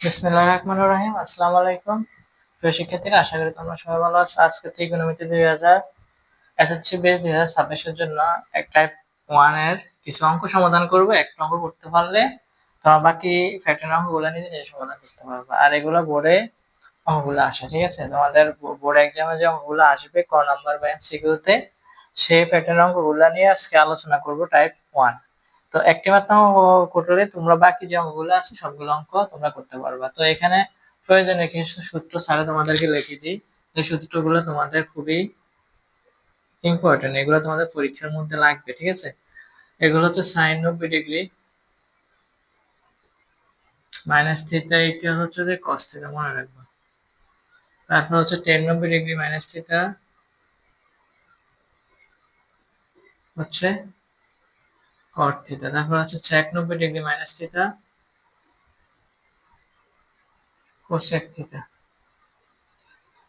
বিসমিল্লাহির রহমানির রহিম। আসসালামু আলাইকুম প্রিয় শিক্ষার্থীরা, আশা করি তোমরা সবাই ভালো আছো। আজকে ত্রিকোণমিতি 2000 এসএসসি বেস 2026 এর জন্য এক টাইপ 1 এর কিছু অঙ্ক সমাধান করব। একটা অঙ্ক করতে পারলে তোমরা বাকি ফ্যাক্টর অঙ্কগুলো নিজে নিজে সমাধান করতে পারবে। আর এগুলো বোর্ডে অঙ্কগুলো আসে, ঠিক আছে? তোমাদের বোর্ড এক্সামে যে অঙ্কগুলো আসবে ক নাম্বার বা এমসিকিউতে, সেই প্যাটার্ন অঙ্কগুলো নিয়ে আজকে আলোচনা করব টাইপ 1। তো একটি মাত্র অঙ্ক করলে তোমরা বাকি যে অঙ্কগুলো আছে সবগুলো অঙ্ক তোমরা করতে পারবা। তো এখানে প্রয়োজনীয় কিছু সূত্র স্যারে তোমাদেরকে লিখে দিই, এই সূত্রগুলো তোমাদের খুবই ইম্পর্টেন্ট, এগুলো তোমাদের পরীক্ষার মধ্যে লাগবে, ঠিক আছে? এগুলো হচ্ছে sine 90 degree minus theta equal হচ্ছে যে কস থিটা, মনে রাখবা। তারপর হচ্ছে টেন 90 ডিগ্রি মাইনাস থিটা হচ্ছে কট থিটা। তারপর হচ্ছে sec 90 degree minus theta cosec theta.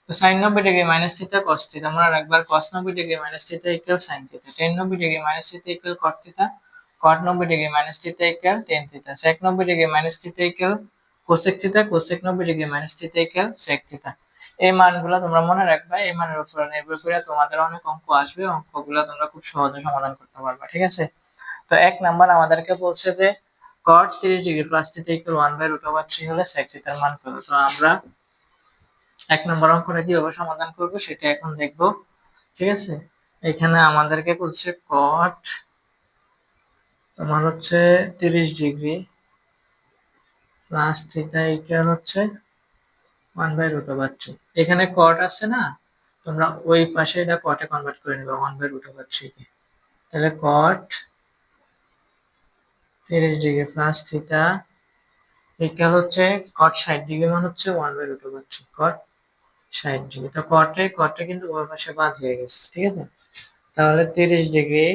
তো sin 90 degree minus theta cos theta, মনে রাখবার cos 90 degree minus theta equal sin theta, tan 90 degree minus theta equal cot theta, cot 90 degree minus theta equal tan theta, sec 90 degree minus theta equal cosec theta, cosec 90 degree minus theta equal sec theta. এই মানগুলো তোমরা মনে রাখবা, এই মানের উপর নির্ভর করে তোমাদের অনেক অঙ্ক আসবে, অঙ্কগুলো তোমরা খুব সহজে সমাধান করতে পারবা, ঠিক আছে? তো এক নাম্বার আমাদেরকে বলছে যে cot 30 degree plus theta equal 1/√3 হলে sec থিটার মান কত। তো আমরা এক নম্বর অঙ্কটা কিভাবে সমাধান করব সেটা এখন দেখব, ঠিক আছে? এখানে আমাদেরকে বলছে cot তোমার হচ্ছে 30 ডিগ্রি প্লাস থিটা ইকুয়াল হচ্ছে 1/√3। এখানে cot আছে না, তোমরা ওই পাশে এটা cot-এ কনভার্ট করে নিবে 1/√3 কে। তাহলে cot 30 degree plus theta equal হচ্ছে cot 60 ডিগ্রি মান হচ্ছে 1/√3, cot 60 ডিগ্রি। তো cot-এ কিন্তু ওই পাশে বাদ হয়ে গেছে, ঠিক আছে? তাহলে 30 degree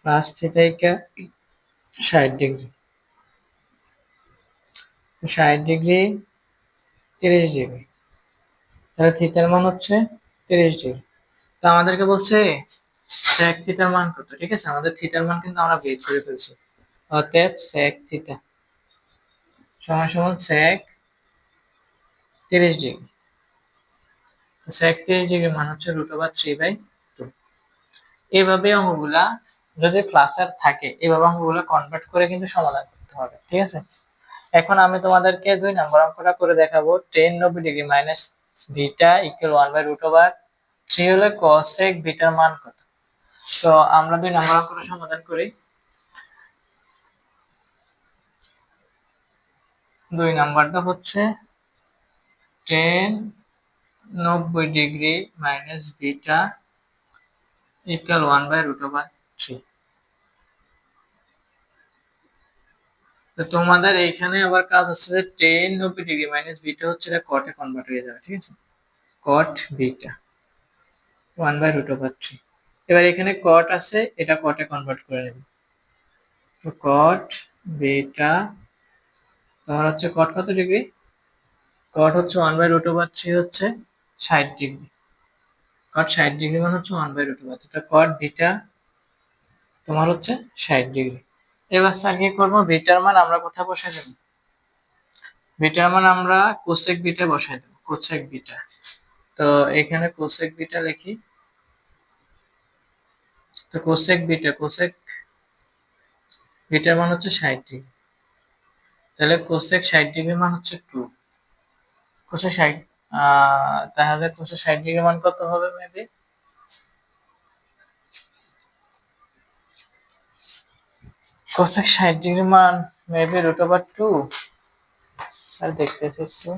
plus theta equal 60 degree, 60 degree 30 degree, তাহলে থিটার মান হচ্ছে 30 ডিগ্রি। তো আমাদেরকে বলছে sec থিটার মান কত, ঠিক আছে? আমাদের থিটার মান কিন্তু আমরা বের করে ফেলছি, অতএব sec থিটা সমান সমান sec 30 ডিগ্রি। তো sec 30 ডিগ্রি মান হচ্ছে √3/2। এইভাবে অঙ্কগুলা যদি ক্লাসের থাকে, এইভাবে অঙ্কগুলো কনভার্ট করে কিন্তু সমাধান করতে হবে, ঠিক আছে? এখন আমি তোমাদেরকে 2 নম্বর অঙ্কটা করে দেখাবো। tan 90 degree minus beta equal 1/√3 হলে cosec বিটার মান কত। তো আমরা 2 নম্বর অঙ্কটা সমাধান করি। 2 নম্বরটা হচ্ছে tan 90 degree minus beta equal 1/√3। তো তোমাদের এইখানে আবার কাজ হচ্ছে যে tan 90 ডিগ্রি মাইনাস বিটা হচ্ছে এটা cot-এ কনভার্ট হয়ে যাবে, ঠিক আছে? cot beta 1/√3। এবার এখানে cot আছে, এটা cot-এ কনভার্ট করে নেব। তো cot বিটা তোমার হচ্ছে cot কত ডিগ্রি? cot হচ্ছে 1/√3 হচ্ছে 60 ডিগ্রি। cot 60 ডিগ্রি মানে হচ্ছে 1/√3। তো cot বিটা তোমার হচ্ছে 60 ডিগ্রি। এবার স্যার কি করব, বিটার মান আমরা কোথায় বসাই দেব? বিটার মান আমরা cosec বিটা বসাই দেব, cosec বিটা। তো এখানে cosec বিটা লিখি। তো cosec বিটার মান হচ্ছে 60 ডিগ্রি। তাহলে cosec 60 ডিগ্রি মান হচ্ছে 2। cosec 60 তাহলে cosec 60 ডিগ্রি মান কত হবে? মেবি cosec 60 ডিগ্রি মান মেবি √2। আর দেখতেছি একটু,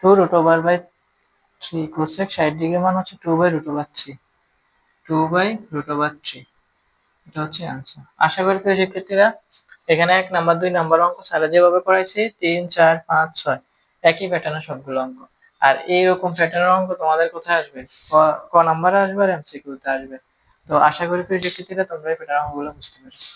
টু √3। cosec 60 ডিগ্রি মান হচ্ছে 2/√3, 2/√3। এটা হচ্ছে आंसर। আশা করি প্রিয় শিক্ষার্থীরা এখানে 1 নাম্বার 2 নাম্বার অঙ্ক স্যার যেভাবে করাইছে 3 4 5 6 একই প্যাটার্নের সবগুলো অঙ্ক। আর এইরকম প্যাটার্নের অঙ্ক তোমাদের কোথায় আসবে? ক নাম্বারে আসবে আর এমসিকিউতে আসবে। তো আশা করি প্রিয় শিক্ষার্থীরা তোমরা এই প্যাটার্ন অঙ্কগুলো বুঝতে পেরেছো।